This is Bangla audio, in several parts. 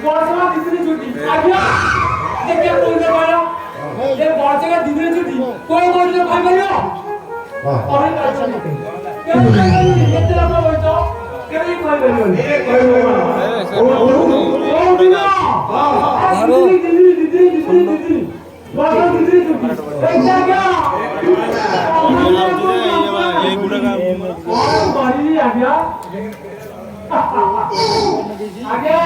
বর্ষা দিদির ছুটি আজ্ঞা দেখে কইলে বলো এই বর্ষা দিদির ছুটি কই বললে ভাই বলো আরে আচ্ছা না কেন দেখতে লাগা হইতো কেন কই বলো ও দিনা ধরো দিদি বর্ষা দিদির ছুটি এই জায়গা এই গুড়া কাম বাড়ি আজ্ঞা আগে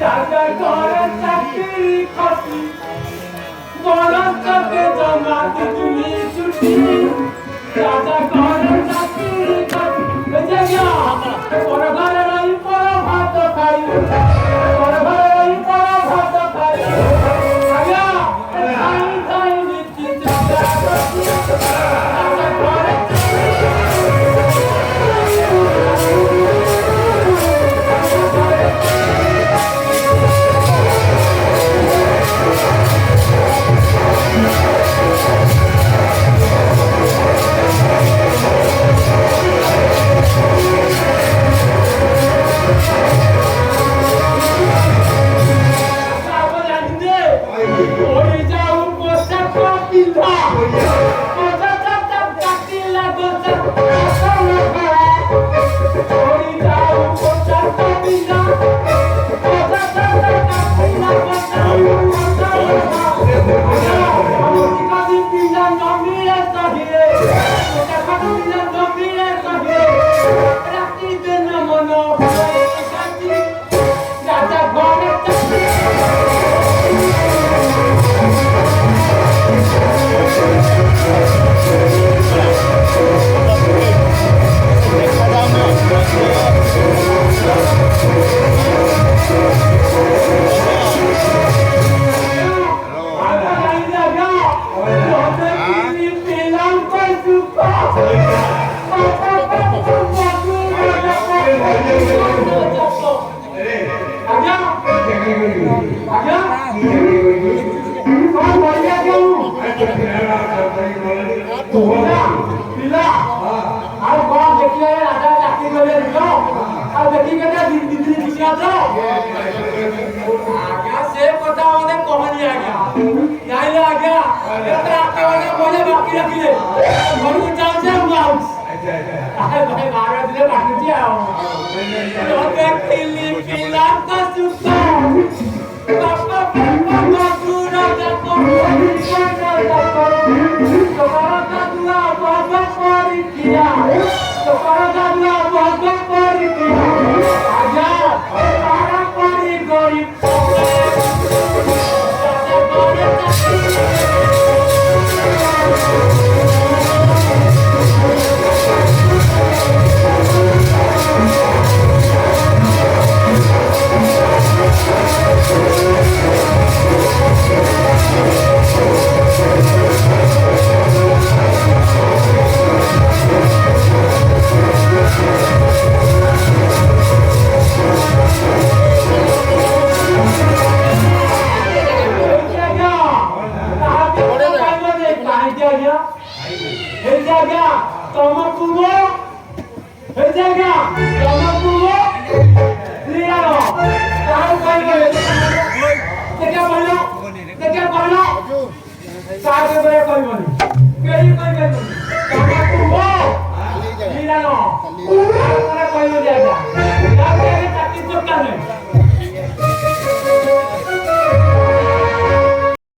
রাজা করে চাকরি খাতি বড়কে জমা তুমি ছুটি রাজা করে চাকরি খাতি বেজা বড় ঘরে রই বড় ভাত খাই বড় ঘরে রই বড় ভাত খাই আগে খাই খাই নিচে রাজা করে Yeah.